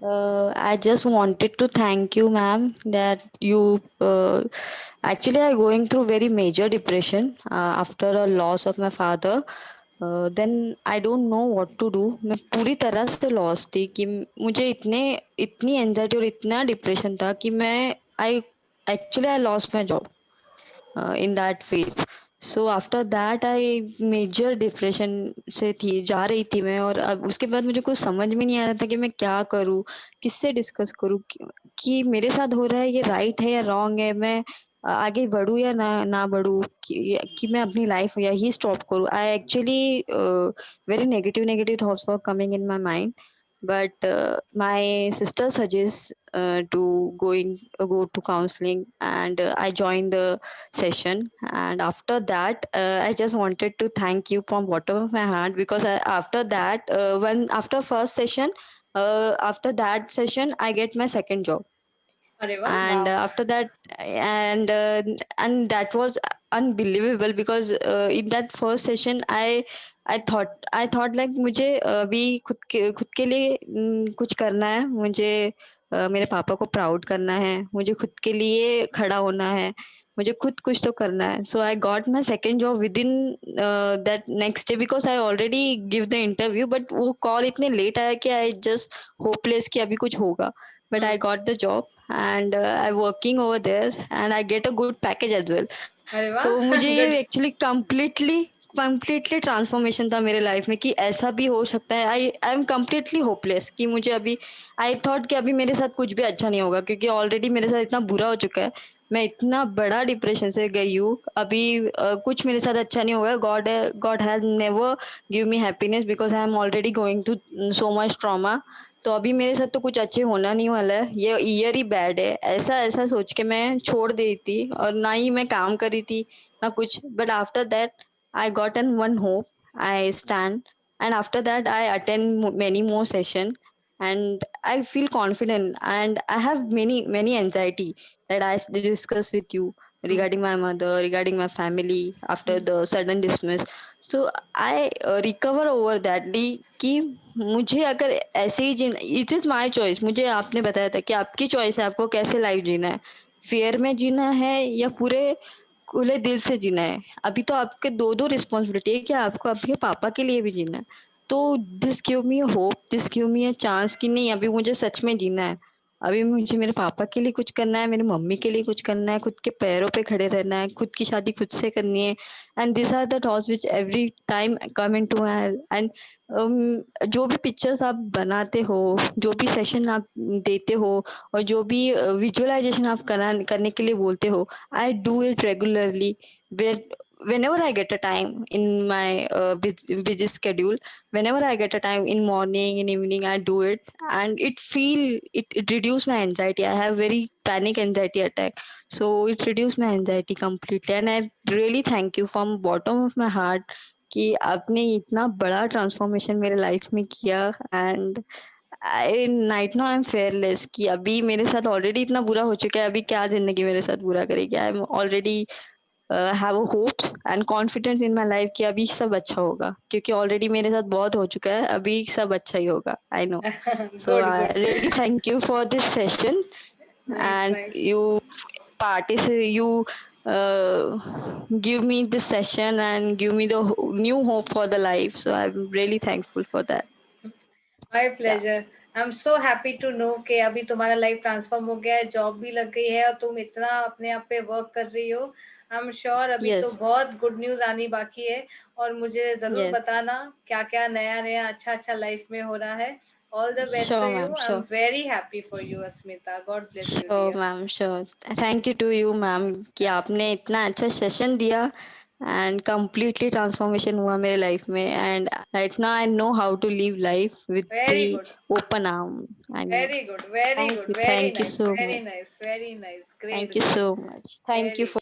I just wanted to thank you, ma'am, that you actually are going through very major depression after a loss of my father. Then I don't know what to do. मैं पूरी तरह से loss थी कि मुझे इतनी anxiety और इतना डिप्रेशन था कि मैं I actually I lost my job in that phase. So after that I major depression से थी जा रही थी मैं, और अब उसके बाद मुझे कुछ समझ में नहीं आ रहा था कि मैं क्या करूँ, किससे डिस्कस करूँ कि मेरे साथ हो रहा है ये राइट है या रॉन्ग है, मैं आगे बढ़ूँ या ना बढ़ूँ, कि मैं अपनी लाइफ यही स्टॉप करूँ। I actually very negative thoughts were coming in my mind, but my sister suggests to go to counseling, and I joined the session. And after that, I just wanted to thank you from bottom of my heart, because after that, when after first session, after that session I get my second job. अरे वाह, And वाह। after that, and that was unbelievable, because in that first session I thought like मुझे अभी खुद के लिए कुछ करना है, मुझे मेरे पापा को प्राउड करना है, मुझे खुद के लिए खड़ा होना है, मुझे खुद कुछ तो करना है। So I got my second job within that next day, because I already give the interview, but वो कॉल इतने लेट आया कि आई जस्ट होपलेस कि अभी कुछ होगा। But I hmm. got the job, and I'm working over there, and I get a good package as well. अरे तो वाह। मुझे गुड। ये एक्चुअली कंप्लीटली ट्रांसफॉर्मेशन था मेरे लाइफ में, कि ऐसा भी हो सकता है। आई एम कंप्लीटली होपलेस कि मुझे अभी आई थॉट कि अभी मेरे साथ कुछ भी अच्छा नहीं होगा, क्योंकि ऑलरेडी मेरे साथ इतना बुरा हो चुका है। मैं इतना बड़ा डिप्रेशन से गई हूँ, अभी कुछ मेरे साथ अच्छा नहीं होगा। God has never give me happiness, because I am already going through so much trauma. तो अभी मेरे साथ तो कुछ अच्छे होना नहीं वाला है, ये ईयर ही बैड है, ऐसा ऐसा सोच के मैं छोड़ दी थी, और ना ही मैं काम करी थी ना कुछ। But after that I got in one hope, I stand, and after that I attend many more session, and I feel confident, and I have many anxiety that discuss with you hmm. regarding my mother, regarding my family after hmm. the sudden dismiss. So I recover over that कि मुझे अगर ऐसे ही जीना, it is my choice. मुझे आपने बताया था कि आपकी चॉइस है, आपको कैसे लाइफ जीना है, फेयर में जीना है या पूरे खुले दिल से जीना है। अभी तो आपके 2-2 रिस्पॉन्सिबिलिटी है कि आपको आपके पापा के लिए भी जीना है। तो this give me hope, this give me a chance कि नहीं, अभी मुझे सच में जीना है। अभी मुझे मेरे पापा के लिए कुछ करना है, मेरी मम्मी के लिए कुछ करना है, खुद के पैरों पे खड़े रहना है, खुद की शादी खुद से करनी है। And these are the thoughts which every time come into my head. And जो भी पिक्चर्स आप बनाते हो, जो भी सेशन आप देते हो, और जो भी विजुअलाइज़ेशन आप करने के लिए बोलते हो, I do it regularly. Where whenever I get a time in my busy schedule, whenever I get a time in morning, in evening, I do it, and it reduce my anxiety. I have very panic anxiety attack, so it reduce my anxiety completely. And I really thank you from bottom of my heart कि आपने इतना बड़ा transformation मेरे life में किया। And I right now I am fearless कि अभी मेरे साथ ऑलरेडी इतना बुरा हो चुका है, अभी क्या ज़िंदगी मेरे साथ बुरा करेगी। I am already have hopes and confidence in my life कि अभी सब अच्छा होगा, क्योंकि ऑलरेडी मेरे साथ बहुत हो चुका है, अभी सब अच्छा ही होगा, I know. So good, I good. Really thank you for this session, nice, and nice. you give me this session and give me the new hope for the life, so I'm really thankful for that. My Yeah. Pleasure. I am so happy to know कि अभी तुम्हारा life transform हो गया है, job भी लग गई है और तुम इतना अपने आप पे वर्क कर रही हो। आई एम श्योर अभी तो Yes. बहुत गुड न्यूज आनी बाकी है। और मुझे जरूर Yes. बताना क्या क्या नया नया अच्छा अच्छा लाइफ में हो रहा है। All the best to Sure, you. ma'am. I am Sure. Very happy for you Asmita. God bless you sure dear. Ma'am, sure. Thank you to you ma'am कि आपने इतना अच्छा सेशन दिया, एंड कंप्लीटली ट्रांसफॉर्मेशन हुआ मेरे लाइफ में। And right now I know how to live life with very the good, open arm. I know. Very good, very good, very thank you nice, so very much. Nice, very nice, great, thank you so great. Much. Thank you very for